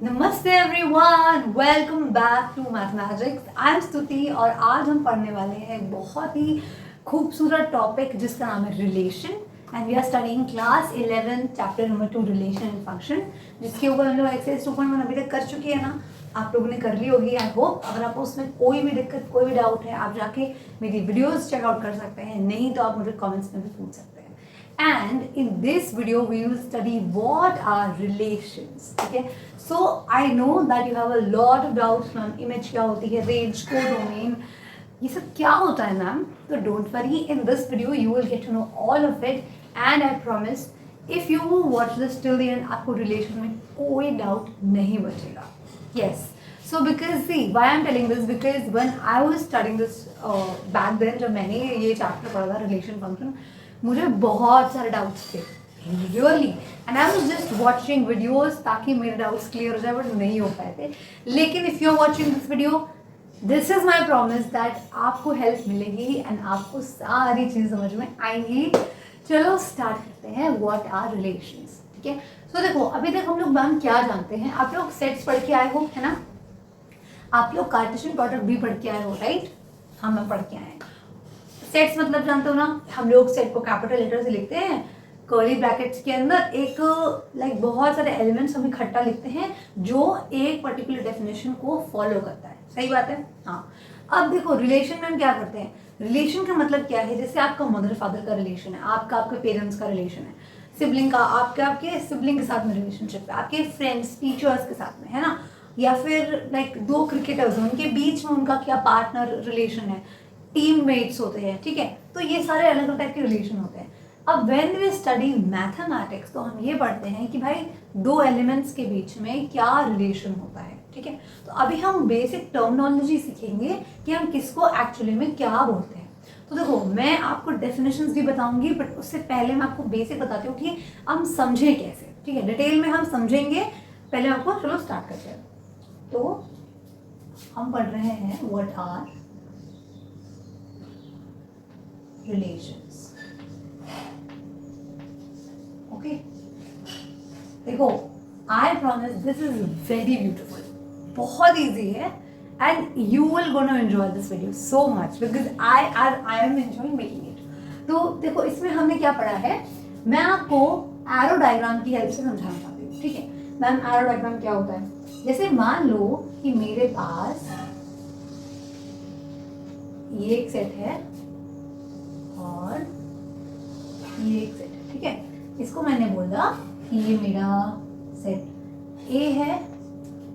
नमस्ते everyone, welcome back to mathematics. I am Stuti और आज हम पढ़ने वाले हैं एक बहुत ही खूबसूरत टॉपिक जिसका नाम है relation and we are studying class 11 chapter number 2 relation and function, जिसके ऊपर हम लोग एक्सरसाइज 2.1 अभी तक कर चुके हैं ना। आप लोगों ने कर ली होगी आई होप। अगर आपको उसमें कोई भी दिक्कत कोई भी डाउट है आप जाके मेरी वीडियोस चेकआउट कर सकते हैं, नहीं तो आप मुझे कमेंट्स में भी पूछ सकते हैं। And in this video we will study what are relations. Okay, so I know that you have a lot of doubts ma'am, image क्या होती है, range, codomain, ये सब क्या होता है मैम। तो don't worry, in this video you will get to know all of it and I promise if you watch this till the end आपको relation में कोई doubt नहीं बचेगा। Yes, so because see why I'm telling this, because when I was studying this back then जब मैंने ये chapter पढ़ा था relation function, मुझे बहुत सारे डाउट्स थे really, and I was just watching videos ताकि मेरे डाउट्स क्लियर हो जाए, बट नहीं हो पाए थे। लेकिन if you are watching this video, this is my promise that आपको हेल्प मिलेगी एंड आपको सारी चीज़ समझ में आएंगी। चलो स्टार्ट करते हैं, व्हाट आर रिलेशंस। ठीक है, सो देखो अभी तक हम लोग मैम क्या जानते हैं। आप लोग सेट्स पढ़ के आए हो, है ना। आप लोग कार्टेशियन प्रोडक्ट भी पढ़ के आए हो, राइट। हम लोग पढ़ के आए हैं। सेट्स मतलब जानते हो ना, हम लोग सेट को कैपिटल लेटर से लिखते हैं, कर्ली ब्रैकेट्स के अंदर एक लाइक बहुत सारे एलिमेंट्स हम इकट्ठा लिखते हैं जो एक पर्टिकुलर डेफिनेशन को फॉलो करता है। सही बात है, हाँ। अब देखो रिलेशन में हम क्या करते हैं। रिलेशन का मतलब क्या है, जैसे आपका मदर फादर का रिलेशन है, आपका आपके पेरेंट्स का रिलेशन है, सिबलिंग का आपके सिबलिंग के साथ में रिलेशनशिप है, आपके फ्रेंड्स टीचर्स के साथ में, है ना। या फिर लाइक दो क्रिकेटर्स उनके बीच में उनका क्या पार्टनर रिलेशन है, टीममेट्स होते हैं। ठीक है, तो ये सारे अलग अलग टाइप के रिलेशन होते हैं। अब व्हेन वी स्टडी मैथमेटिक्स तो हम ये पढ़ते हैं कि भाई दो एलिमेंट्स के बीच में क्या रिलेशन होता है। ठीक है, तो अभी हम बेसिक टर्मिनोलॉजी सीखेंगे कि हम किसको एक्चुअली में क्या बोलते हैं। तो देखो मैं आपको डेफिनेशंस भी बताऊंगी, बट उससे पहले मैं आपको बेसिक बताती हूँ कि हम समझे कैसे। ठीक है, डिटेल में हम समझेंगे, पहले आपको चलो स्टार्ट करते हैं। तो हम पढ़ रहे हैं व्हाट आर relations. Okay, देखो I promise this is very beautiful, बहुत easy है and you will gonna enjoy this video so much because I am enjoying making it. तो देखो इसमें हमने क्या पढ़ा है, मैं आपको एरो डायग्राम की हेल्प से समझाना चाहती हूँ। ठीक है मैम, एरो डायग्राम क्या होता है, जैसे मान लो कि मेरे पास ये एक सेट है और ये एक सेट है। ठीक है, इसको मैंने बोला कि ये मेरा सेट ए है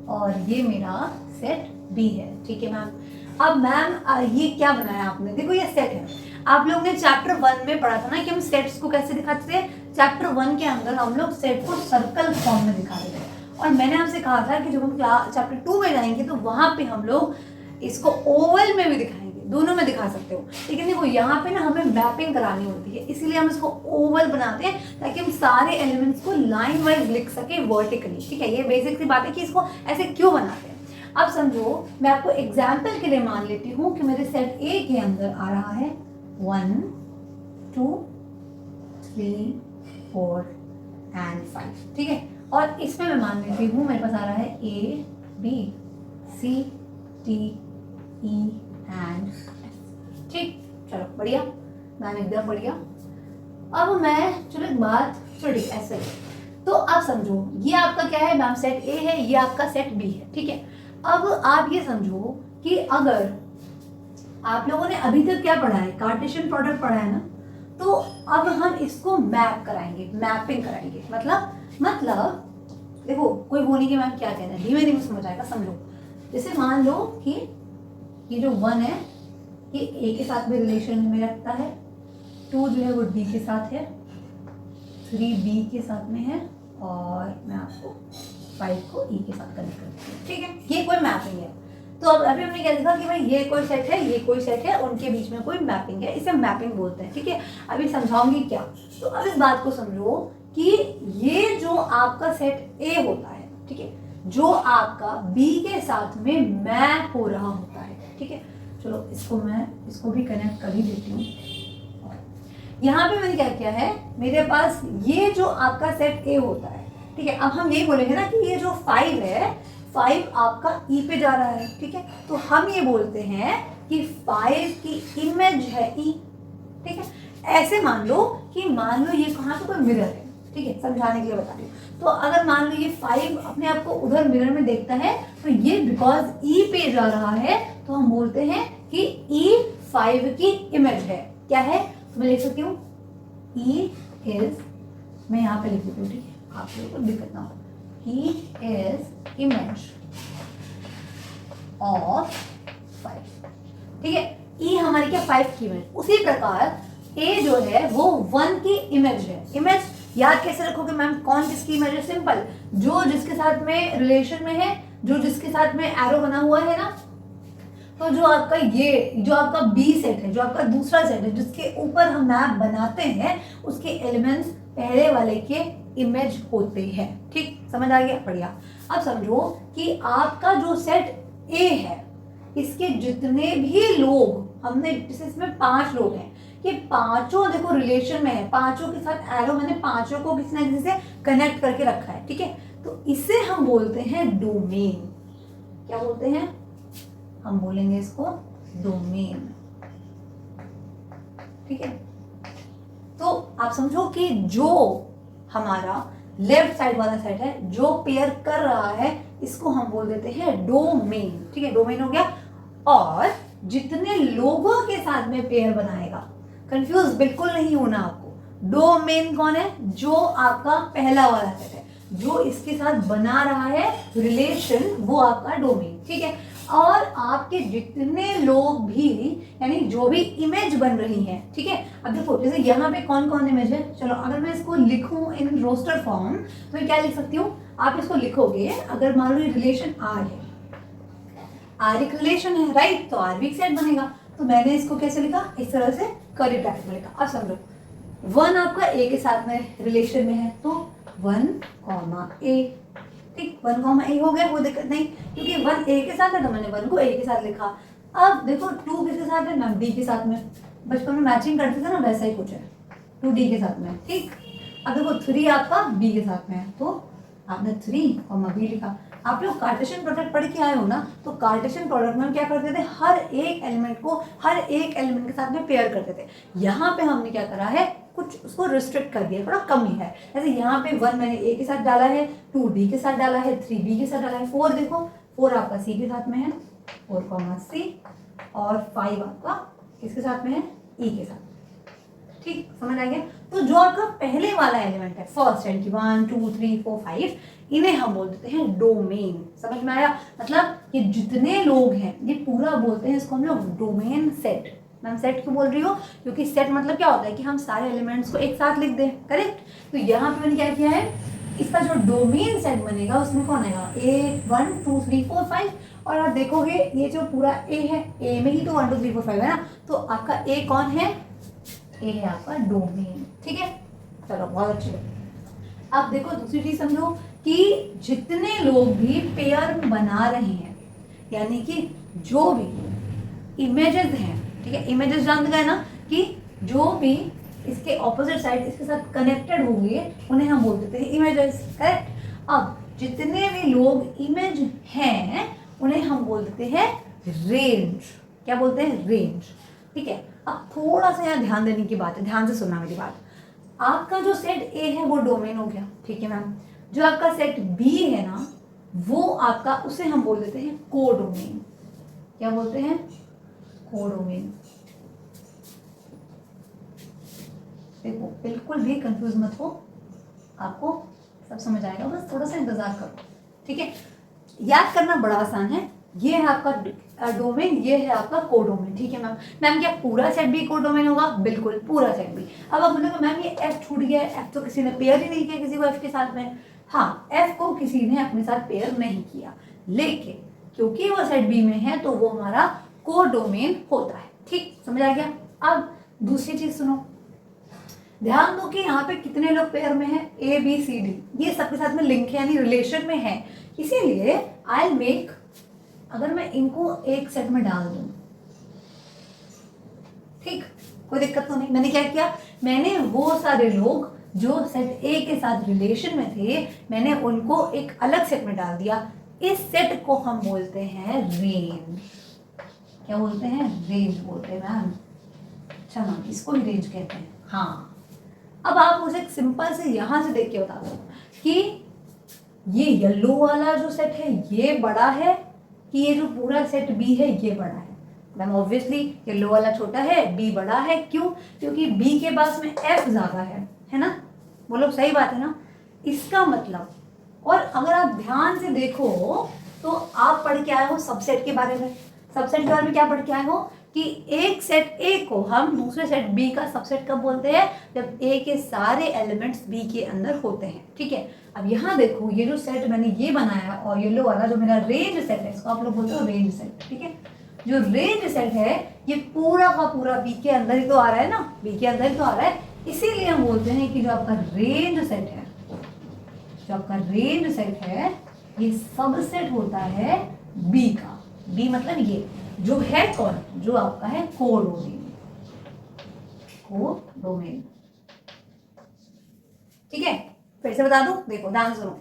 और ये मेरा सेट बी है। ठीक है मैम। अब मैम ये क्या बनाया आपने, देखो ये सेट है। आप लोगों ने चैप्टर 1 में पढ़ा था ना कि हम सेट्स को कैसे दिखाते थे। चैप्टर 1 के अंदर हम लोग सेट को सर्कल फॉर्म में दिखाते थे, और मैंने आपसे कहा था कि जब हम चैप्टर 2 में जाएंगे तो वहां पे हम लोग इसको ओवल में भी दिखाएंगे, दोनों में दिखा सकते हो। लेकिन देखो यहाँ पे ना हमें मैपिंग करानी होती है, इसीलिए हम इसको ओवल बनाते हैं ताकि हम सारे एलिमेंट्स को लाइन वाइज लिख सके वर्टिकली। ठीक है, ये बेसिक सी बात है कि इसको ऐसे क्यों बनाते हैं। अब समझो, मैं आपको एग्जाम्पल के लिए मान लेती हूँ कि मेरे सेट ए के अंदर आ रहा है 1 2 3 4 एंड 5। ठीक है, और इसमें मैं मान लेती हूँ मेरे पास आ रहा है A B C T E and F. ठीक, चलो बढ़िया मैम, एकदम बढ़िया। अब मैं चलो एक बात, चलो ठीक ऐसे। तो अब समझो ये आपका क्या है मैम, सेट ए है, ये आपका सेट बी है। ठीक है, अब आप ये समझो कि अगर आप लोगों ने अभी तक क्या पढ़ा है, कार्टेशियन प्रोडक्ट पढ़ा है ना, तो अब हम इसको मैप कराएंगे, मैपिंग कराएंगे। मतलब देखो कोई बोलेगी मैम क्या कहना है, धीमे धीमे समझ आएगा। समझो जैसे मान लो कि ये जो 1 है ये ए के साथ में रिलेशन में रखता है, 2 जो है वो डी के साथ है, 3 बी के साथ में है, और मैं आपको 5 को ई के साथ कनेक्ट करती हूँ। ठीक है, ये कोई मैपिंग है। तो अब अभी हमने क्या देखा कि भाई ये कोई सेट है, ये कोई सेट है, उनके बीच में कोई मैपिंग है, इसे मैपिंग बोलते हैं। ठीक है, अभी समझाऊंगी क्या। तो अब इस बात को समझो कि ये जो आपका सेट ए होता है, ठीक है, जो आपका बी के साथ में मैप हो रहा होता है। ठीक है, चलो इसको भी कनेक्ट कर ही देती हूँ। यहाँ पे मैंने क्या किया है, मेरे पास ये जो आपका सेट ए होता है, ठीक है, अब हम यही बोलेंगे ना कि ये जो 5 है, 5 आपका ई पे जा रहा है, ठीक है, तो हम ये बोलते हैं कि 5 की इमेज है ई, ठीक है। ऐसे मान लो ये कहाँ पे कोई मिरर है, ठीक है, समझाने के लिए बता रही हूँ। तो अगर मान लो ये 5 अपने आप को उधर मिरर में देखता है, तो ये बिकॉज ई पे जा रहा है, तो हम बोलते हैं कि ई 5 की इमेज है। क्या है, तो मैं लिख सकती हूँ ई इज, मैं यहाँ पे लिख देती हूँ, ठीक है, आप लोगों को दिक्कत ना हो, ई इज इमेज ऑफ 5, ठीक है। ई हमारी क्या 5 की इमेज। उसी प्रकार ए जो है वो 1 की इमेज है। इमेज याद कैसे रखोगे मैम, कौन किसकी इमेज है? सिंपल, जो जिसके साथ में रिलेशन में है, जो जिसके साथ में एरो बना हुआ है ना, तो जो आपका बी सेट है, जो आपका दूसरा सेट है, जिसके ऊपर हम मैप बनाते हैं, उसके एलिमेंट्स पहले वाले के इमेज होते हैं। ठीक, समझ आ गया? बढ़िया। अब समझो कि आपका जो सेट ए है, इसके जितने भी लोग हमने, जैसे इसमें 5 लोग हैं, ये पांचों देखो रिलेशन में है, पांचों के साथ एरो मैंने पांचों को किसी ना किसी से कनेक्ट करके रखा है, ठीक है। तो इसे हम बोलते हैं डोमेन। क्या बोलते हैं? हम बोलेंगे इसको डोमेन, ठीक है। तो आप समझो कि जो हमारा लेफ्ट साइड वाला सेट है, जो पेयर कर रहा है, इसको हम बोल देते हैं डोमेन, ठीक है। डोमेन हो गया। और जितने लोगों के साथ में पेयर बनाएगा, कंफ्यूज बिल्कुल नहीं होना आपको। डोमेन कौन है? जो आपका पहला वाला सेट है, जो इसके साथ बना रहा है रिलेशन, वो आपका डोमेन, ठीक है। और आपके जितने लोग भी, यानी जो भी इमेज बन रही है, ठीक है। अब देखो, जैसे यहाँ पे कौन कौन इमेज है, चलो अगर मैं इसको लिखूं इन रोस्टर फॉर्म, तो मैं क्या लिख सकती हूँ? आप इसको लिखोगे, अगर मान लो ये रिलेशन आर है, आर एक रिलेशन है, राइट, तो आर भी एक सेट बनेगा। तो मैंने इसको कैसे लिखा? इस तरह से कर्ली ब्रैकेट में लिखा। अब समझो 1 आपका ए के साथ में रिलेशन में है, तो 1, ए, ठीक, 1, ए हो गया, कोई दिक्कत नहीं, क्योंकि 1 ए के साथ है तो मैंने 1 को ए के साथ लिखा। अब देखो 2 किसके साथ है? मैम डी के साथ में। बचपन में मैचिंग करते थे ना, वैसा ही कुछ है, 2 डी के साथ में, ठीक। अब देखो 3 आपका बी के साथ में है, तो आपने 3, बी लिखा। आप लोग कार्टेशियन प्रोडक्ट पढ़ के आए हो ना, तो कार्टेशियन प्रोडक्ट में हम क्या करते थे? हर एक एलिमेंट को हर एक एलिमेंट के साथ में पेयर करते थे। यहाँ पे हमने क्या करा है? कुछ उसको रिस्ट्रिक्ट कर दिया, थोड़ा कम ही है। जैसे यहाँ पे 1 मैंने ए के साथ डाला है, 2 डी के साथ डाला है, 3 बी के साथ डाला है, 4 देखो 4 आपका सी के साथ में है, 4, सी, और 5 आपका किसके साथ में है? ई के साथ, ठीक, समझ आ गया? तो जो आपका पहले वाला एलिमेंट है, फर्स्ट यानी कि 1, 2, 3, 4, 5, इन्हें हम बोल देते हैं डोमेन। समझ में आया? मतलब ये जितने लोग हैं, ये पूरा बोलते हैं इसको हम लोग डोमेन सेट। मैम सेट क्यों बोल रही हो? क्योंकि सेट मतलब क्या होता है कि हम सारे एलिमेंट्स को एक साथ लिख दें, करेक्ट। तो यहाँ पे मैंने क्या किया है, इसका जो डोमेन सेट बनेगा उसमें कौन आएगा? ए 1, 2, 3, 4, 5। और आप देखोगे ये जो पूरा ए है, ए में ही तो 1, 2, 3, 4, 5 है ना, तो आपका ए कौन है? ए है आपका डोमेन, ठीक है। चलो बहुत अच्छी बात। अब देखो दूसरी चीज समझो कि जितने लोग भी पेयर बना रहे हैं, यानी कि जो भी इमेजेस हैं, ठीक है, इमेजेस जान गए ना कि जो भी इसके ऑपोजिट साइड इसके साथ कनेक्टेड होंगे, उन्हें हम बोल देते हैं इमेजेस, करेक्ट। अब जितने भी लोग इमेज हैं, उन्हें हम बोल देते हैं रेंज। क्या बोलते हैं? रेंज, ठीक है। अब थोड़ा सा यहाँ ध्यान देने की बात है, ध्यान से सुनना मेरी बात। आपका जो सेट ए है वो डोमेन हो गया, ठीक है मैम। जो आपका सेट बी है ना, वो आपका, उसे हम बोल देते हैं कोडोमेन। क्या बोलते हैं? कोडोमेन। देखो बिल्कुल भी कंफ्यूज मत हो, आपको सब समझ आएगा, बस थोड़ा सा इंतजार करो, ठीक है। याद करना बड़ा आसान है। ये है आपका डोमेन, ये है आपका कोडोमेन, ठीक है मैम। मैम क्या पूरा सेट भी कोडोमेन होगा? बिल्कुल पूरा सेट भी। अब आप बोलोगे मैम ये एफ छूट गया, एफ तो किसी ने पेयर ही नहीं किया किसी को एफ के साथ में। हाँ, एफ को किसी ने अपने साथ पेयर नहीं किया, लेकिन क्योंकि वो सेट बी में है तो वो हमारा कोडोमेन होता है, ठीक, समझ आ गया? अब दूसरी चीज सुनो, ध्यान दो कि यहाँ पे कितने लोग पेयर में हैं? ए बी सी डी, ये सबके साथ में लिंक है, यानी रिलेशन में है। इसीलिए आई मेक, अगर मैं इनको एक सेट में डाल दूं, ठीक, कोई दिक्कत तो नहीं। मैंने क्या किया? मैंने वो सारे लोग जो सेट ए के साथ रिलेशन में थे मैंने उनको एक अलग सेट में डाल दिया। इस सेट को हम बोलते हैं रेंज। क्या बोलते हैं? रेंज बोलते हैं मैम। अच्छा मैम, इसको भी रेंज कहते हैं। हाँ, अब आप मुझे एक सिंपल से यहाँ से देख के बता दो कि ये येलो वाला जो सेट है ये बड़ा है कि ये जो पूरा सेट बी है ये बड़ा है? मैम ऑब्वियसली येलो वाला छोटा है, बी बड़ा है। क्यों? क्योंकि बी के पास में एफ ज्यादा है ना? बोलो सही बात है ना? इसका मतलब, और अगर आप ध्यान से देखो तो आप पढ़ के आए हो सबसेट के बारे में। सबसेट के बारे में क्या पढ़ के आए हो कि एक सेट ए को हम दूसरे सेट बी का सबसेट कब बोलते हैं? जब ए के सारे एलिमेंट्स बी के अंदर होते हैं। ठीक है, अब यहाँ देखो ये जो सेट मैंने ये बनाया और येलो वाला जो मेरा रेंज सेट है, इसको आप लोग बोलते हो रेंज सेट। ठीक है, जो रेंज सेट है ये पूरा का पूरा बी के अंदर ही तो आ रहा है ना, बी के अंदर ही तो आ रहा है। इसीलिए हम बोलते हैं कि जो आपका रेंज सेट है, जो आपका रेंज सेट है ये सबसेट होता है बी का। बी मतलब ये जो है कौन? जो आपका है कोडोमेन। कोडोमेन। ठीक है, फिर से बता दूं, देखो ध्यान सुनो।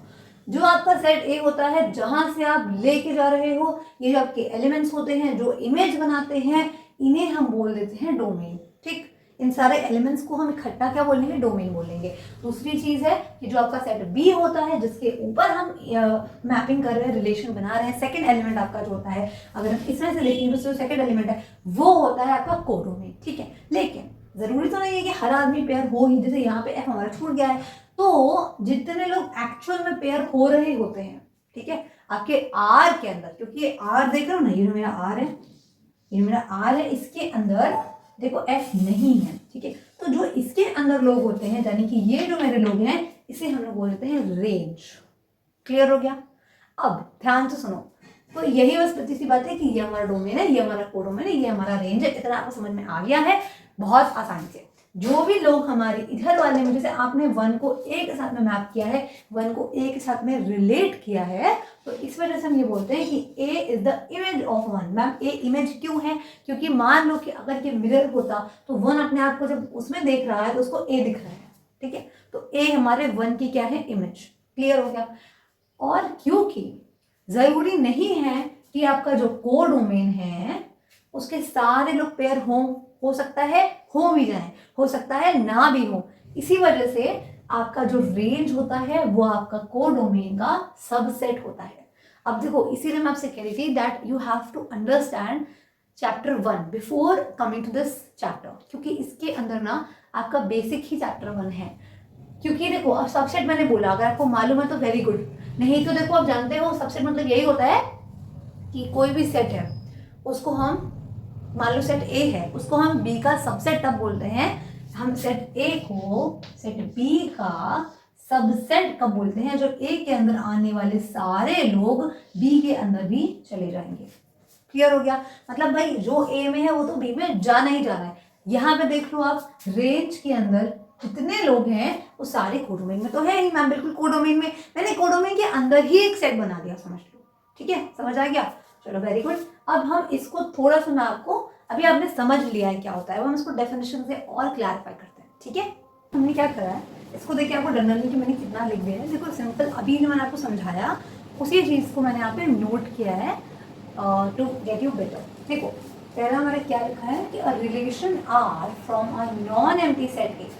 जो आपका सेट ए होता है जहां से आप लेके जा रहे हो, ये जो आपके एलिमेंट्स होते हैं जो इमेज बनाते हैं, इन्हें हम बोल देते हैं डोमेन। ठीक, इन सारे एलिमेंट्स को हम इकट्ठा क्या बोलेंगे? डोमेन बोलेंगे। दूसरी चीज है कि जो आपका सेट बी होता है जिसके ऊपर हम मैपिंग कर रहे हैं, रिलेशन बना रहे हैं, सेकंड एलिमेंट आपका जो होता है, अगर हम इसमें से देखेंगे तो जो सेकंड एलिमेंट है वो होता है आपका कोडोमेन। ठीक है, लेकिन जरूरी तो नहीं है कि हर आदमी पेयर हो ही। जैसे यहाँ पे एफ हमारा छूट गया है, तो जितने लोग एक्चुअल में पेयर हो रहे होते हैं, ठीक है, आपके आर के अंदर, क्योंकि आर देख रहे हो ना, ये मेरा आर है, ये मेरा आर है, इसके अंदर देखो एफ नहीं है। ठीक है, तो जो इसके अंदर लोग होते हैं, यानी कि ये जो मेरे लोग हैं, इसे हम लोग बोल देते हैं रेंज। क्लियर हो गया? अब ध्यान से सुनो, तो यही बस बची सी बात है कि ये हमारा डोमेन है, ये हमारा कोडोमेन है, ये हमारा रेंज है। इतना आपको समझ में आ गया है बहुत आसानी से। जो भी लोग हमारे इधर वाले में, जैसे आपने वन को ए के साथ में मैप किया है, वन को ए के साथ में रिलेट किया है, तो इस वजह से हम ये बोलते हैं कि A is the image of one. Ma'am A image क्यों है? क्योंकि मान लो कि अगर ये मिरर होता तो वन अपने आप को जब उसमें देख रहा है तो उसको ए दिख रहा है। ठीक है, तो ए हमारे वन की क्या है? इमेज। क्लियर हो गया? और क्योंकि जरूरी नहीं है कि आपका जो कोडोमेन है उसके सारे लोग पेयर हो सकता है हो भी जाए, हो सकता है ना भी हो। इसी वजह से आपका जो रेंज होता है वो आपका कोडोमेन का सबसेट होता है। अब देखो, इसीलिए मैं आपसे कह रही थी that you have to understand chapter 1 before coming to this chapter, क्योंकि इसके अंदर ना आपका बेसिक ही चैप्टर 1 है। क्योंकि देखो, अब सबसेट मैंने बोला, अगर आपको मालूम है तो वेरी गुड, नहीं तो देखो आप जानते हो सबसेट मतलब यही होता है कि कोई भी सेट है उसको हम, मान लो सेट ए है, उसको हम बी का सबसेट तब बोलते हैं। हम सेट ए को सेट बी का सबसेट कब बोलते हैं? जब ए के अंदर आने वाले सारे लोग बी के अंदर भी चले जाएंगे। क्लियर हो गया? मतलब भाई जो ए में है वो तो बी में जाना ही जाना है। यहाँ पे देख लो आप, रेंज के अंदर जितने लोग हैं वो सारे कोडोमेन में तो है ही मैम, बिल्कुल कोडोमेन में। मैंने कोडोमेन के अंदर ही एक सेट बना दिया, समझ लो। ठीक है, समझ आ गया? चलो वेरी गुड। अब हम इसको थोड़ा सा, मैं आपको, अभी आपने समझ लिया है क्या होता है, वो हम इसको डेफिनेशन से और क्लैरिफाई करते हैं। ठीक है, हमने क्या करा है, इसको देखिए आपको डरना नहीं कि मैंने कितना लिख दिया है। देखो सिंपल, अभी जो मैंने आपको समझाया उसी चीज़ को मैंने यहाँ पे नोट किया है टू गेट यू बेटर। देखो पहला हमारा क्या लिखा है कि a relation R from a non empty set A.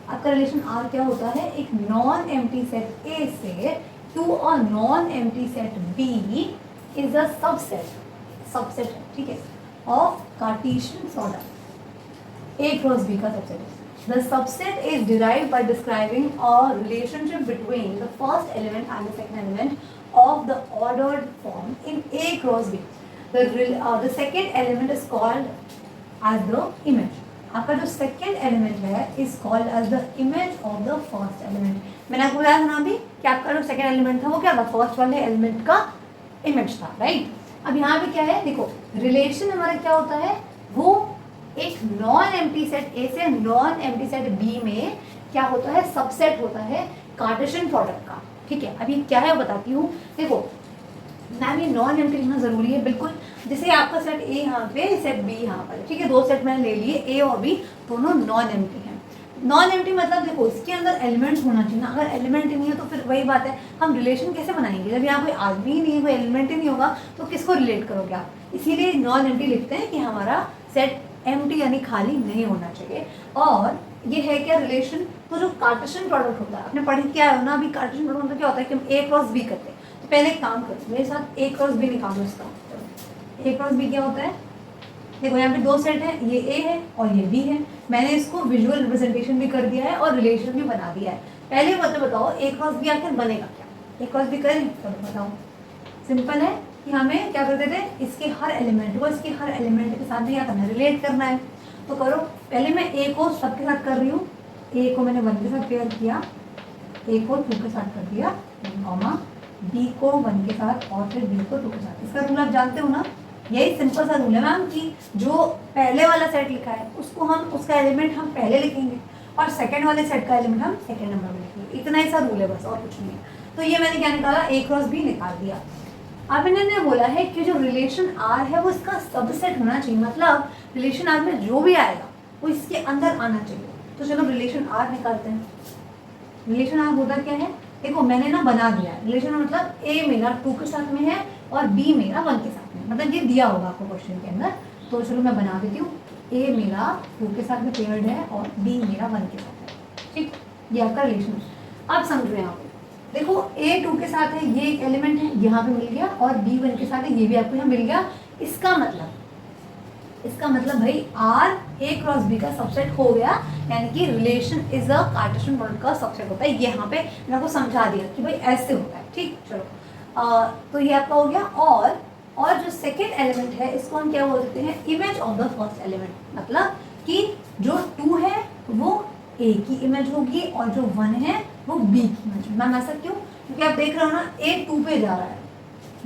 आपका रिलेशन आर क्या होता है? एक नॉन एम्प्टी सेट ए से to a non empty set B is a subset है, ठीक है, of Cartesian product A cross B का सबसेट है। The subset is derived by describing a relationship between the first element and the second element of the ordered form in A cross B. The second element is called as the image. आपका जो second element है is called as the image of the first element. मैंने आपको बताया था ना अभी कि आपका जो second element था वो क्या था? फर्स्ट वाले element का इमेज था, राइट? अब यहाँ पे क्या है, देखो रिलेशन हमारा क्या होता है, वो एक नॉन एम्प्टी सेट ए से नॉन एम्प्टी सेट बी में क्या होता है? सबसेट होता है कार्टेशियन प्रोडक्ट का। ठीक है, अब ये क्या है बताती हूँ। देखो मैम ये नॉन एम्प्टी लिखना जरूरी है, बिल्कुल। जैसे आपका सेट ए यहाँ पे, सेट बी यहाँ पर, ठीक है, दो सेट मैंने ले लिए, ए और बी दोनों नॉन एम्प्टी हैं। नॉन एम्प्टी मतलब देखो इसके अंदर एलिमेंट्स होना चाहिए ना, अगर एलिमेंट ही नहीं है तो फिर वही बात है, हम रिलेशन कैसे बनाएंगे जब यहाँ कोई आदमी ही नहीं है, कोई एलिमेंट ही नहीं होगा तो किसको रिलेट करोगे आप। इसीलिए नॉन एम्प्टी लिखते हैं कि हमारा सेट एम्प्टी यानी खाली नहीं होना चाहिए। और ये है क्या रिलेशन, तो जो कार्टेशियन प्रोडक्ट होता है आपने पढ़ क्या है ना, अभी कार्टेशियन प्रोडक्ट मतलब क्या होता है कि हम ए क्रॉस बी करते हैं। तो पहले एक काम करो मेरे साथ, ए क्रॉस बी निकालो इसका। ए क्रॉस बी क्या होता है, देखो यहाँ पे दो सेट है, ये ए है और ये बी है। मैंने इसको विजुअल रिप्रेजेंटेशन भी कर दिया है और रिलेशन भी बना दिया है। पहले बताओ ए क्रॉस बी आखिर बनेगा क्या, ए क्रॉस बी करें तो बताओ। सिंपल है कि हमें क्या करते थे, इसके हर एलिमेंट को इसके हर एलिमेंट के साथ में क्या करना है, रिलेट करना है। तो करो, पहले मैं ए को सबके साथ कर रही हूँ, ए को मैंने 1 के साथ पेयर किया, ए को 2 के साथ कर दिया, कॉमा बी को 1 के साथ और फिर बी को 2 के साथ। इसका रूल आप जानते हो ना, यही सिंपल सा रूल है मैम कि जो पहले वाला सेट लिखा है उसको हम उसका एलिमेंट हम पहले लिखेंगे और सेकंड वाले सेट का एलिमेंट हम सेकंड नंबर में लिखेंगे। इतना ही सा रूल है बस, और कुछ नहीं है। तो ये मैंने क्या निकाला, ए क्रॉस बी निकाल दिया। अब इन्होंने बोला है कि जो रिलेशन आर है वो इसका सबसेट होना चाहिए, मतलब रिलेशन आर में जो भी आएगा वो इसके अंदर आना चाहिए। तो चलो रिलेशन आर निकालते हैं। रिलेशन आर होता क्या है, देखो मैंने ना बना दिया है रिलेशन, मतलब ए मेरा 2 के साथ में है और बी मेरा 1 के साथ में, मतलब ये दिया होगा आपको क्वेश्चन के अंदर। तो चलो मैं बना देती हूँ, ए मेरा 2 के साथ में पेयर्ड है और बी मेरा 1 के साथ है। ठीक, ये आपका रिलेशन। अब समझो यहाँ पे देखो, ए 2 के साथ है, ये एक एलिमेंट है यहाँ पे मिल गया, और बी 1 के साथ है, ये भी आपको यहाँ मिल गया। इसका मतलब भाई आर ए क्रॉस बी का सबसेट हो गया, यानी कि relation is a Cartesian product का सबसेट होता है। ये यहाँ पे मैंने आपको समझा दिया कि भाई ऐसे होता है। ठीक, चलो तो ये आपका हो गया। और जो सेकेंड एलिमेंट है इसको हम क्या बोलते हैं, image of the first element, मतलब कि जो 2 है वो ए की इमेज होगी और जो 1 है वो बी की इमेज। मैम ऐसा क्यों, क्योंकि आप देख रहे हो ना ए 2 पे जा रहा है,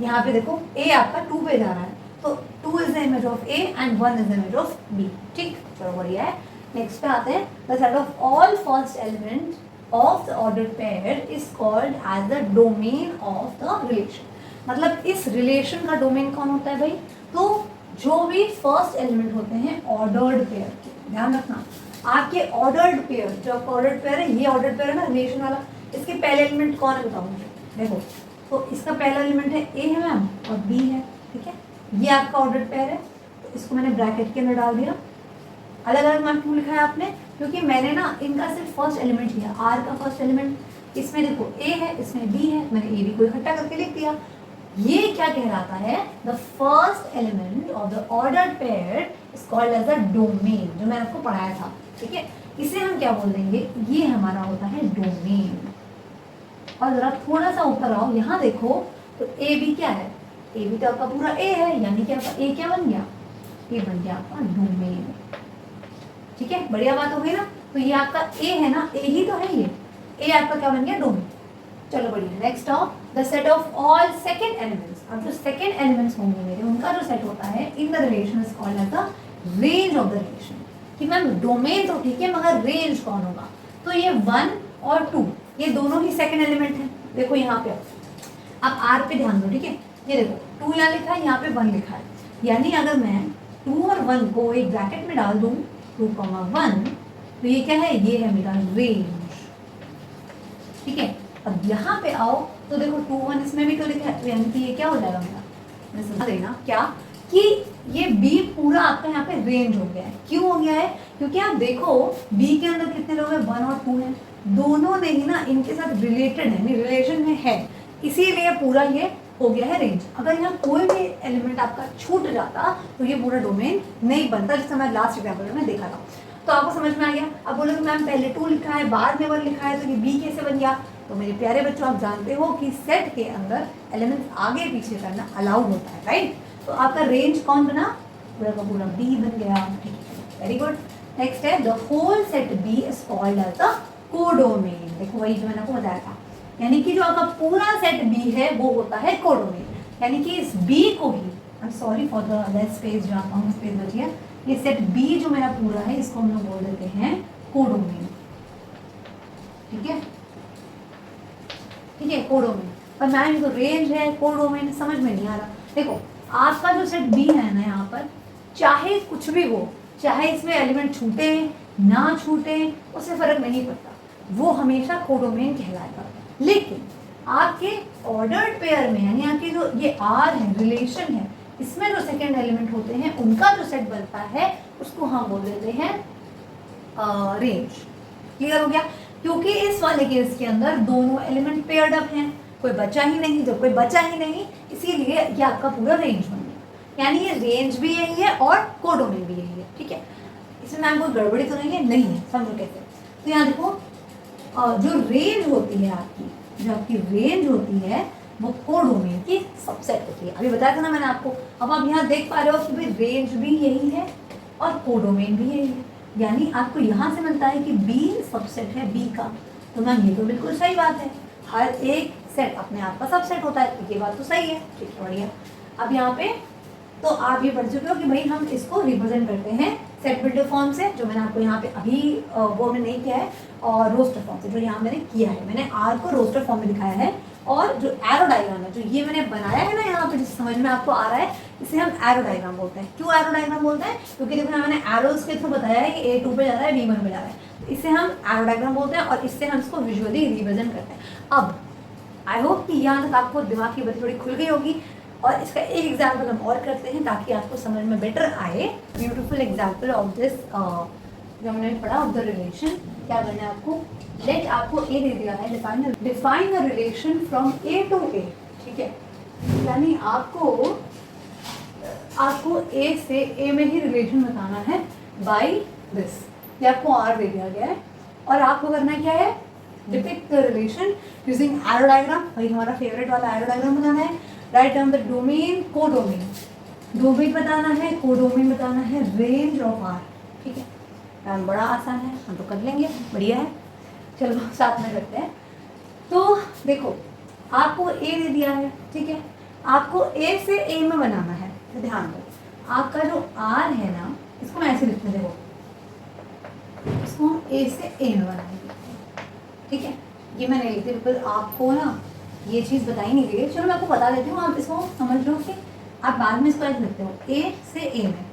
यहाँ पे देखो ए आपका 2 पे जा रहा है, तो 2 is the image of A and 1 is the image of B. ठीक, चलो बढ़िया है। नेक्स्ट पे आते हैं, the set of all first element of the ordered pair is called as the domain of the relation. मतलब इस रिलेशन का डोमेन कौन होता है भाई, तो जो भी फर्स्ट एलिमेंट होते हैं ऑर्डर्ड पेयर के, ध्यान रखना आपके ऑर्डर्ड पेयर, जो ऑर्डर्ड पेयर है, ये ऑर्डर्ड पेयर है ना रिलेशन वाला, इसके पहले एलिमेंट कौन है बताओ मुझे। देखो तो इसका पहला एलिमेंट है ए है मैम और बी है, ठीक है, ये आपका ऑर्डर्ड पेयर है। तो इसको मैंने ब्रैकेट के अंदर डाल दिया। अलग अलग मैम क्यों लिखा है आपने, क्योंकि मैंने ना इनका सिर्फ फर्स्ट एलिमेंट लिया, आर का फर्स्ट एलिमेंट, इसमें देखो ए है इसमें बी है, मैंने ए बी को इकट्ठा करके लिख दिया। ये क्या कहलाता है, the first element of the ordered pair is called as the domain, जो मैंने आपको पढ़ाया था। ठीक है, इसे हम क्या बोल देंगे, ये हमारा होता है डोमेन। और जरा थोड़ा सा ऊपर आओ, यहाँ देखो तो ए बी क्या है, ए बी तो आपका पूरा ए है, यानी कि आपका ए क्या बन गया, ए बन गया आपका डोमेन। ठीक है, बढ़िया बात हो गई ना। तो ये आपका ए है ना, ए ही तो है, ये ए आपका क्या बन गया, डोमेन। चलो बढ़िया, नेक्स्ट आओ, the set of all second elements. अब जो सेकंड एलिमेंट्स होंगे मेरे, उनका जो सेट होता है in the relation is called as the range of the relation. कि मैम डोमेन तो ठीक है मगर रेंज कौन होगा, तो ये 1 और 2 ये दोनों ही सेकंड एलिमेंट हैं। देखो यहाँ पे आप आर पे ध्यान दो, ठीक है, ये देखो 2 यहाँ लिखा है, यहाँ पे 1 लिखा है, यानी अगर मैं 2 और 1 को एक ब्रैकेट में डाल दूँ 2,1, तो ये क्या है, ये है मेरा रेंज। ठीक है, अब यहाँ पे आओ तो देखो 2 1 इसमें भी तो लिखा है, यानी कि ये क्या हो जाएगा मेरा, मैं समझा देना क्या, कि ये B पूरा आपका यहाँ पे रेंज हो गया है। क्यों हो गया है, क्योंकि आप देखो B के अंदर कितने लोग हैं, 1 और 2 हैं, दोनों ने ही ना इनके साथ रिलेटेड है, रिलेशन में है, इसीलिए पूरा ये हो गया है रेंज। अगर यहाँ कोई भी एलिमेंट आपका छूट जाता तो ये पूरा डोमेन नहीं बनता, जैसे मैं लास्ट एग्जाम्पल में देखा था। तो आपको समझ में आ गया। अब बोलो कि मैम पहले 2 लिखा है बाद में 1 लिखा है, तो ये B कैसे बन गया। तो मेरे प्यारे बच्चों, आप जानते हो कि सेट के अंदर एलिमेंट्स आगे पीछे करना अलाउड होता है, राइट। तो आपका रेंज कौन बना, पूरा का पूरा B बन गया। ठीक है, वेरी गुड। नेक्स्ट है, the whole set B is called as the codomain. देखो वही जो मैंने आपको बताया था, यानी कि जो आपका पूरा सेट B है वो होता है कोडोमेन, यानी कि इस B को ही, I am sorry for the less space, जहाँ कम स्पेस बची है, ये सेट B जो मेरा पूरा है इसको हम लोग बोल देते हैं कोडोमेन। ठीक है, ठीक है, कोडोमेन। पर मैम जो रेंज है कोडोमेन समझ में नहीं आ रहा। देखो आपका जो सेट B है ना, यहाँ पर चाहे कुछ भी हो, चाहे इसमें एलिमेंट छूटे ना छूटे उससे फर्क नहीं पड़ता, वो हमेशा कोडोमेन कहलाएगा। लेकिन आपके ऑर्डर्ड पेयर में यानी आपके जो ये आर है, रिलेशन है, इसमें जो सेकेंड एलिमेंट होते हैं उनका जो सेट बनता है उसको हम बोल देते हैं रेंज। क्लियर हो गया? क्योंकि इस वाले केस के अंदर दोनों एलिमेंट पेयर्ड अप हैं, कोई बचा ही नहीं, जब कोई बचा ही नहीं इसीलिए ये आपका पूरा रेंज बन गया। यानी ये रेंज भी यही है और कोडोमेन भी यही है। ठीक है, इसमें मैम कोई गड़बड़ी तो नहीं है? नहीं है, समझो कैसे। तो यहाँ देखो जो रेंज होती है आपकी, जो आपकी रेंज होती है वो कोडोमेन की सबसेट होती है। अभी बताया था ना मैंने आपको। अब आप यहाँ देख पा रहे हो कि भाई रेंज भी यही है और कोडोमेन भी यही है, यानी आपको यहाँ से मिलता है कि बी सबसेट है बी का। तो मैम ये तो बिल्कुल सही बात है, हर एक सेट अपने आप का सबसेट होता है, ये बात तो सही है। ठीक है, बढ़िया। अब यहाँ पे तो आप ये पढ़ चुके हो कि भाई हम इसको रिप्रेजेंट करते हैं सेट बिल्डर फॉर्म से, जो मैंने आपको यहाँ पे अभी बोर्ड में नहीं किया है, और रोस्टर फॉर्म से जो यहाँ मैंने किया है। मैंने आर को रोस्टर फॉर्म में दिखाया है, और जो एरो डायग्राम है जो ये मैंने बनाया है ना यहाँ पे, जिस समझ में आपको आ रहा है, इसे हम एरो डायग्राम बोलते हैं। क्यों एरो डायग्राम बोलते हैं? क्योंकि देखो मैंने एरोज के थ्रू बताया है कि A2 पे जा रहा है, B1 पे जा रहा है, तो इसे हम एरो डायग्राम बोलते हैं और इससे हम इसको विजुअली रिप्रेजेंट करते हैं। अब आई होप कि यहाँ तक आपको दिमाग की बत्ती थोड़ी खुल गई होगी, और इसका एक एग्जाम्पल हम और करते हैं ताकि आपको समझ में बेटर आए। ब्यूटीफुल एग्जाम्पल ऑफ दिस जो हमने पढ़ा ऑफ द रिलेशन। क्या करना है आपको? लेट आपको ए दे दिया है, define a relation from A to A. ठीक है, यानी आपको ए से ए में ही रिलेशन बताना है बाई दिस। ये आपको आर दे दिया गया है और आपको करना क्या है? Depict the relation using arrow diagram. भाई हमारा फेवरेट वाला एरो डायग्राम बनाना है। Write down the domain, codomain, domain बताना है, कोडोमेन बताना है, रेंज ऑफ आर। ठीक है, काम बड़ा आसान है, हम तो कर लेंगे, बढ़िया है। चलो साथ में करते हैं। तो देखो आपको ए दे दिया है, ठीक है, आपको ए से ए में बनाना है। तो ध्यान दो, आपका जो आर है ना, इसको मैं ऐसे लिखते देखो, इसको हम ए से ए में बनाएंगे। ठीक है, ये मैंने लिख दिया बिल्कुल, आपको ना ये चीज़ बताई नहीं गई। चलो मैं आपको बता देती हूँ, आप इसको समझ लो कि आप बाद में इसको ऐसे लिखते हो ए से ए में।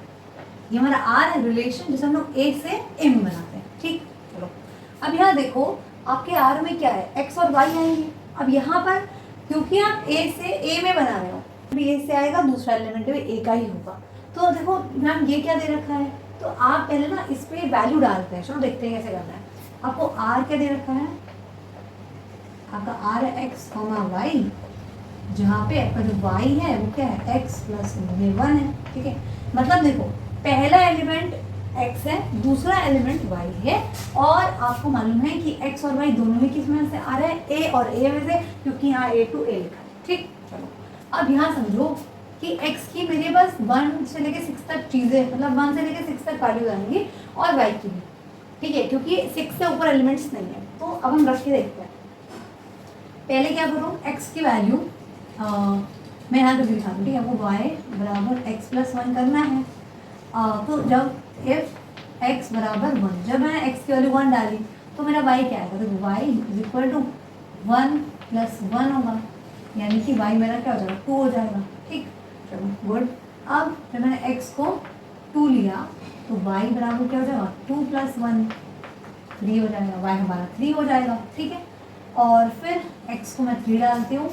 ये हमारा आर है, रिलेशन जिसे हम लोग ए से ए में बनाते हैं। ठीक, चलो अब यहाँ देखो आपके आर में क्या है, एक्स और वाई आएंगे। अब यहाँ पर क्योंकि आप ए से ए में बना रहे हो, अभी ए से आएगा, दूसरा एलिमेंट भी ए का ही होगा। तो देखो मैम ये क्या दे रखा है, तो आप पहले ना इस पर वैल्यू डालते हैं। चलो देखते हैं कैसे करना है। आपको आर क्या दे रखा है, आपका आर है एक्स कॉमा वाई, जहाँ पे आपका जो वाई है वो क्या है, एक्स प्लस 1 है। ठीक है, मतलब देखो पहला एलिमेंट x है, दूसरा एलिमेंट y है, और आपको मालूम है कि x और y दोनों ही किस में से आ रहा है, a और a में से, क्योंकि यहाँ a to a लिखा है। ठीक, चलो अब यहाँ समझो कि x की मेरे पास 1 से लेके 6 तक चीज़ें, मतलब 1 से लेके 6 तक वैल्यूज आएंगी, और y की भी। ठीक है, क्योंकि 6 से ऊपर एलिमेंट्स नहीं है। तो अब हम रख के देखते हैं। पहले क्या करूँ, x की वैल्यू मैं यहाँ पे दिखा दूँ। ठीक है, वो y बराबर x प्लस 1 करना है। तो जब if x बराबर 1, जब मैंने x की वैल्यू 1 डाली तो मेरा y क्या आएगा, तो y is equal to 1 plus 1 होगा, यानी कि y मेरा क्या हो जाएगा, 2 हो जाएगा। ठीक, चलो गुड। अब जब मैंने x को 2 लिया तो y बराबर क्या हो जाएगा, 2 प्लस 1 3 हो जाएगा, y हमारा 3 हो जाएगा। ठीक है, और फिर x को मैं 3 डालती हूँ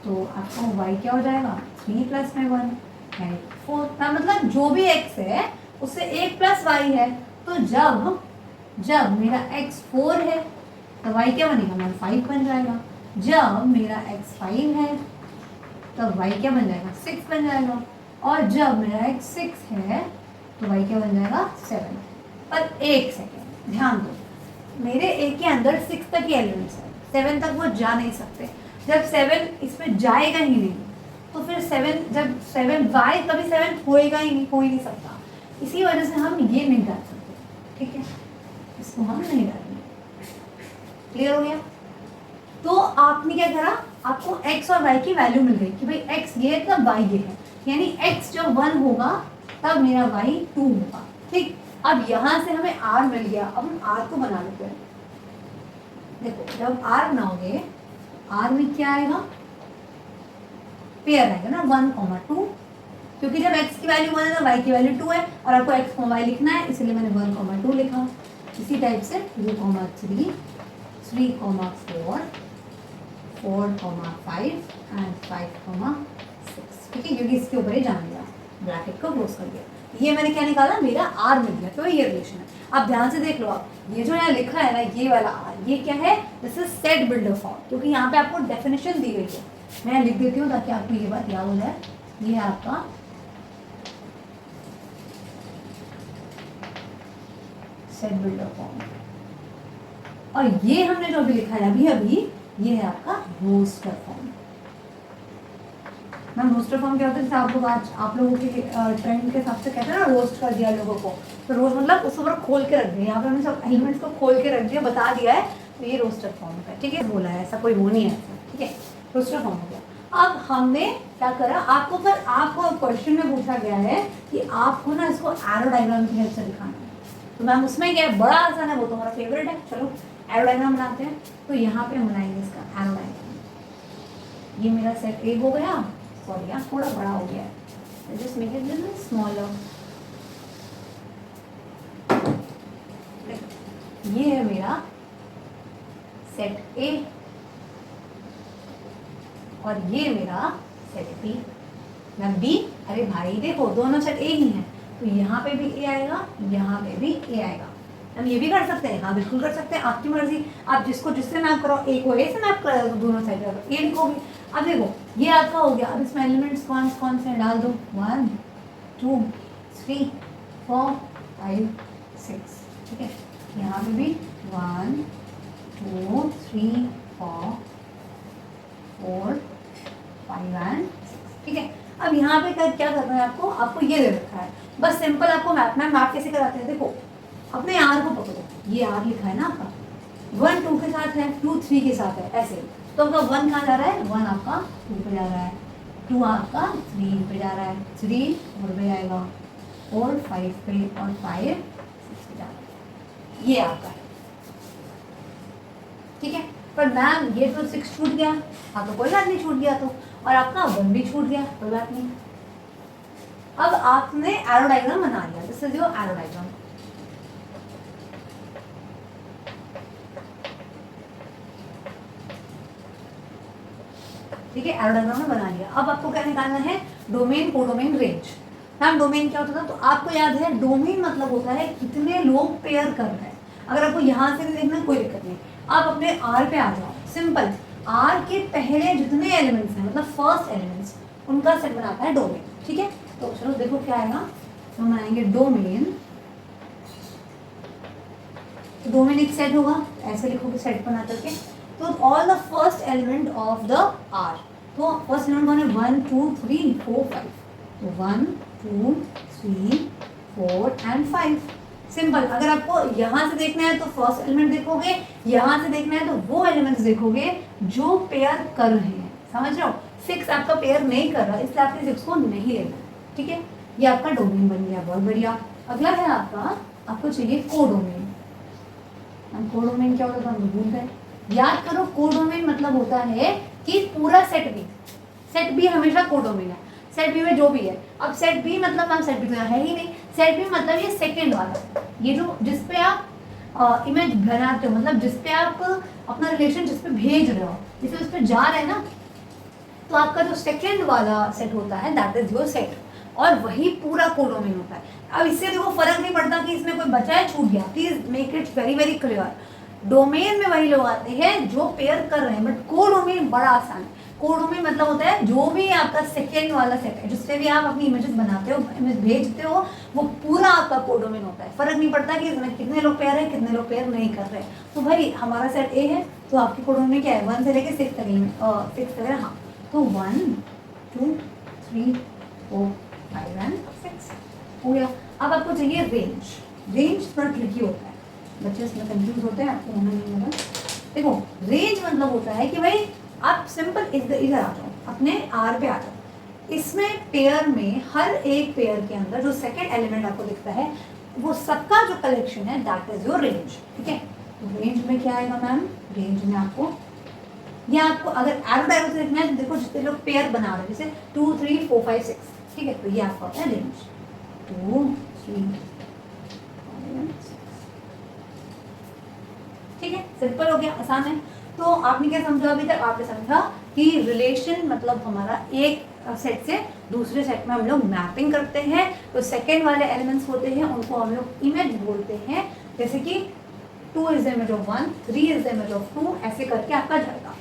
तो आपको y क्या हो जाएगा, 3 प्लस में 1 यानी 4 का, मतलब जो भी x है उससे 1 प्लस y है। तो जब मेरा x 4 है तो y क्या बनेगा, मेरा 5 बन जाएगा। जब मेरा x 5 है तब y क्या बन जाएगा, 6 बन जाएगा। और जब मेरा x 6 है तो y क्या बन जाएगा, 7। पर एक सेकेंड ध्यान दो, मेरे a के अंदर 6 तक ही एलिमेंट्स है, 7 तक वो जा नहीं सकते। जब 7 इसमें जाएगा ही नहीं तो फिर 7, जब 7 y कभी 7 होएगा ही नहीं, हो ही नहीं सकता। इसी वजह से हम ये नहीं डाल सकते। ठीक है, इसको हम नहीं डालेंगे। क्लियर हो गया? तो आपने क्या करा, आपको x और y की वैल्यू मिल गई कि भाई x ये है तब y ये है, यानी x जब 1 होगा तब मेरा y 2 होगा। ठीक, अब यहाँ से हमें r मिल गया। अब हम r को बना लेते हैं। देखो जब r बनाओगे, r में क्या आएगा, पेयर आएगा ना, 1, 2, क्योंकि जब x की वैल्यू 1 है तो y की वैल्यू 2 है और आपको x, y लिखना है, इसलिए मैंने 1, 2 लिखा। इसी टाइप से 2, 3, 3, 4, 4, 5 एंड 5, 6। ठीक है, क्योंकि इसके ऊपर ही जान लिया, ब्रैकेट को क्लोज कर दिया। ये मैंने क्या निकाला, मेरा आर मिल गया। तो ये रिलेशन है। आप ध्यान से देख लो, आप ये जो यहाँ लिखा है ना, ये वाला आर, ये क्या है, this is set builder form, क्योंकि यहाँ पे आपको डेफिनेशन दी गई है। मैं लिख देती हूँ ताकि आपको ये बात याद हो जाए। ये है आपका सेट बिल्डर फॉर्म, और ये हमने जो अभी लिखा है अभी ये है आपका roster form. Ma'am roster form क्या होता है, जैसे आप लोग आज आप लोगों के ट्रेंड के हिसाब से कहते हैं ना, रोस्ट कर दिया लोगों को, तो रोस्ट मतलब उस ऊपर खोल के रख दिया। यहाँ पे हमने सब एलिमेंट्स को खोल के रख दिया, बता दिया है, तो ये रोस्टर फॉर्म है। ठीक है, बोला है, ऐसा कोई वो नहीं है ऐसा। ठीक है, रोस्टर फॉर्म हो गया। अब हमने क्या करा, आपको क्वेश्चन में पूछा गया है कि आपको ना इसको एरो डायग्राम की हेल्प से दिखाना है। तो मैम उसमें क्या है, बड़ा आसान है, वो तो हमारा फेवरेट है। चलो एरो डायग्राम बनाते हैं। तो यहाँ पे हम बनाएंगे इसका एरो डायग्राम। ये मेरा सेट ए हो गया, सॉरी यहाँ थोड़ा बड़ा हो गया है, just make it little smaller. ये है मेरा सेट ए और ये मेरा सेट बी। मैम बी, अरे भाई देखो दोनों सेट ए ही हैं, तो यहाँ पे भी ए आएगा, यहाँ पे भी ए आएगा। हम ये भी कर सकते हैं, हाँ बिल्कुल कर सकते हैं, आपकी मर्जी। आप जिसको जिससे मैप करो, ए को ए से मैप करो तो दोनों साइड ए लिखोगे। अब देखो ये आपका हो गया। अब इसमें एलिमेंट्स कौन से डाल दो, 1, 2, 3, 4, 5, 6। ठीक है, यहाँ पे भी 1, 2, 3, 4, 5 एंड 6। ठीक है, अब यहाँ पे क्या करना है, आपको ये दे रखा है, बस सिंपल आपको मैप कैसे कराते हैं। देखो अपने आर को पकड़ो, ये आर लिखा है ना आपका, 1 2 के साथ है, 2 3 के साथ है, ऐसे। तो आपका 1 कहाँ जा रहा है, 1 आपका 2 पे जा रहा है, 2 आपका 3 पे जा रहा है, 3 4 पे जाएगा, 4 5 पे और 5 6 पे जा रहा है। ये आपका है। ठीक है, पर मैम ये तो 6 छूट गया। हाँ तो कोई बात नहीं, छूट गया तो, और आपका 1 भी छूट गया, कोई बात नहीं। अब आपने एरो डायग्राम बना लिया, this is your arrow diagram. ठीक है, एरो डायग्राम में बना लिया। अब आपको क्या निकालना है, domain, codomain, range. Ma'am domain क्या होता था, तो आपको याद है डोमेन मतलब होता है कितने लोग पेयर कर रहे हैं। अगर आपको यहाँ से भी देखना कोई दिक्कत नहीं, आप अपने आर पे आ जाओ। सिंपल, आर के पहले जितने एलिमेंट्स हैं, मतलब फर्स्ट एलिमेंट्स, उनका सेट बनाता है डोमेन। ठीक है, तो चलो देखो क्या आएगा, हम बनाएंगे डोमेन। डोमेन एक सेट होगा, ऐसे लिखोगे सेट बना करके, तो all the first element of the R. तो फर्स्ट एलिमेंट कौन है, 1 2 3 4 5, तो 1 2 3 4 एंड 5। सिंपल, अगर आपको यहाँ से देखना है तो फर्स्ट एलिमेंट देखोगे, यहाँ से देखना है तो वो एलिमेंट्स देखोगे जो पेयर कर रहे हैं। समझ रहे हो, 6 आपका पेयर नहीं कर रहा, इसलिए आपने 6 को नहीं लेना। ठीक है, ये आपका डोमेन बन गया, बहुत बढ़िया। अगला है आपको चाहिए कोडोमेन। कोडोमेन क्या होता है, हम भूल गए। याद करो, कोडोमेन मतलब होता है कि पूरा सेट बी हमेशा कोडोमेन है। सेट बी में जो भी है, अब सेट बी मतलब मैम सेट बी तो है ही नहीं। सेट बी मतलब ये सेकंड वाला, ये जो जिसपे आप इमेज बनाते हो, मतलब जिसपे आप अपना रिलेशन जिसपे भेज रहे हो, जिसपे उस पर जा रहे हैं ना, तो आपका जो सेकंड वाला सेट होता है दैट इज योर सेट, और वही पूरा कोडोमेन होता है। अब इससे देखो फर्क नहीं पड़ता कि इसमें कोई बचा है छूट गया, please make it very very clear. Domain में वही लोग आते हैं जो पेयर कर रहे हैं, बट कोडोमेन बड़ा आसान है। कोडोमेन मतलब होता है जो भी आपका सेकेंड वाला सेट है, जिससे भी आप अपनी इमेजेस बनाते हो, इमेज भेजते हो, वो पूरा आपका कोडोमेन होता है। फर्क नहीं पड़ता कि इसमें कितने लोग पेयर है, कितने लोग पेयर नहीं कर रहे हैं। तो भाई हमारा सेट ए है, तो आपकी कोडोमेन क्या है, 1 से लेके 6 तक, 6 तक है। हाँ, तो 1 2 3 4 5 एंड 6 हो गया। अब आपको चाहिए रेंज। रेंज थोड़ा ट्रिकी होता है, बच्चे इसमें कंफ्यूज होते हैं, आपको होना नहीं होगा। देखो रेंज मतलब होता है कि भाई आप सिंपल इधर आ जाओ, अपने आर पे आ जाओ। इसमें पेयर में हर एक पेयर के अंदर जो सेकंड एलिमेंट आपको दिखता है, वो सबका जो कलेक्शन है दैट इज योर रेंज। ठीक है, तो रेंज में क्या आएगा मैम, रेंज में आपको ये आपको अगर एरो डायग्राम से देखना है तो देखो जितने लोग पेयर बना रहे हैं, जैसे 2 3 4 5 6, ठीक है, तो ये आपका होता है रेंज 2 3 ठीक है, सिंपल हो गया, आसान है। तो आपने क्या समझा अभी तक? आपने समझा कि रिलेशन मतलब हमारा एक सेट से दूसरे सेट में हम लोग मैपिंग करते हैं, तो सेकेंड वाले एलिमेंट्स होते हैं उनको हम लोग इमेज बोलते हैं, जैसे कि 2 is the image of 1, 3 is the image of 2, ऐसे करके आपका जाएगा।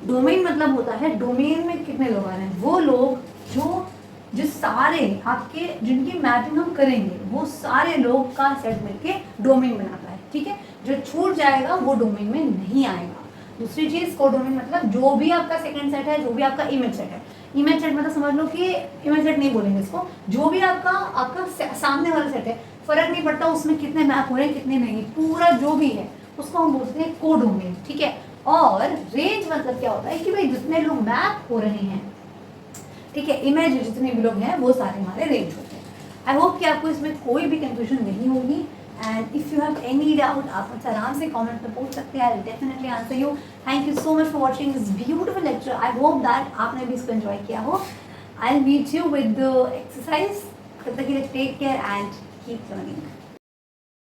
डोमेन मतलब होता है डोमेन में कितने लोग आ रहे हैं, वो लोग जो सारे आपके जिनकी मैपिंग हम करेंगे वो सारे लोग का सेट मिलके डोमेन बनाता है, ठीक है। जो छूट जाएगा वो डोमेन में नहीं आएगा। दूसरी चीज को डोमेन मतलब जो भी आपका सेकंड सेट है, जो भी आपका इमेज सेट है, इमेज सेट मतलब समझ लो कि इमेज सेट नहीं बोलेंगे इसको, जो भी आपका सामने वाला सेट है, फर्क नहीं पड़ता उसमें कितने मैप हो रहे हैं कितने नहीं, पूरा जो भी है उसको हम बोलते हैं कोडोमेन, ठीक है। और रेंज मतलब क्या होता है कि भाई जितने लोग मैप हो रहे हैं, ठीक है, इमेज जितने भी लोग हैं वो सारे हमारे रेंज होते हैं। आई होप कि आपको इसमें कोई भी कंफ्यूजन नहीं होगी, and if you have any doubt आप मुझसे आराम से कमेंट में पूछ सकते हैं, I will definitely answer you. Thank you so much for watching this beautiful lecture. I hope that आपने भी इसको एंजॉय किया हो। I will meet you with the exercise. तब तक के लिए take care and keep learning.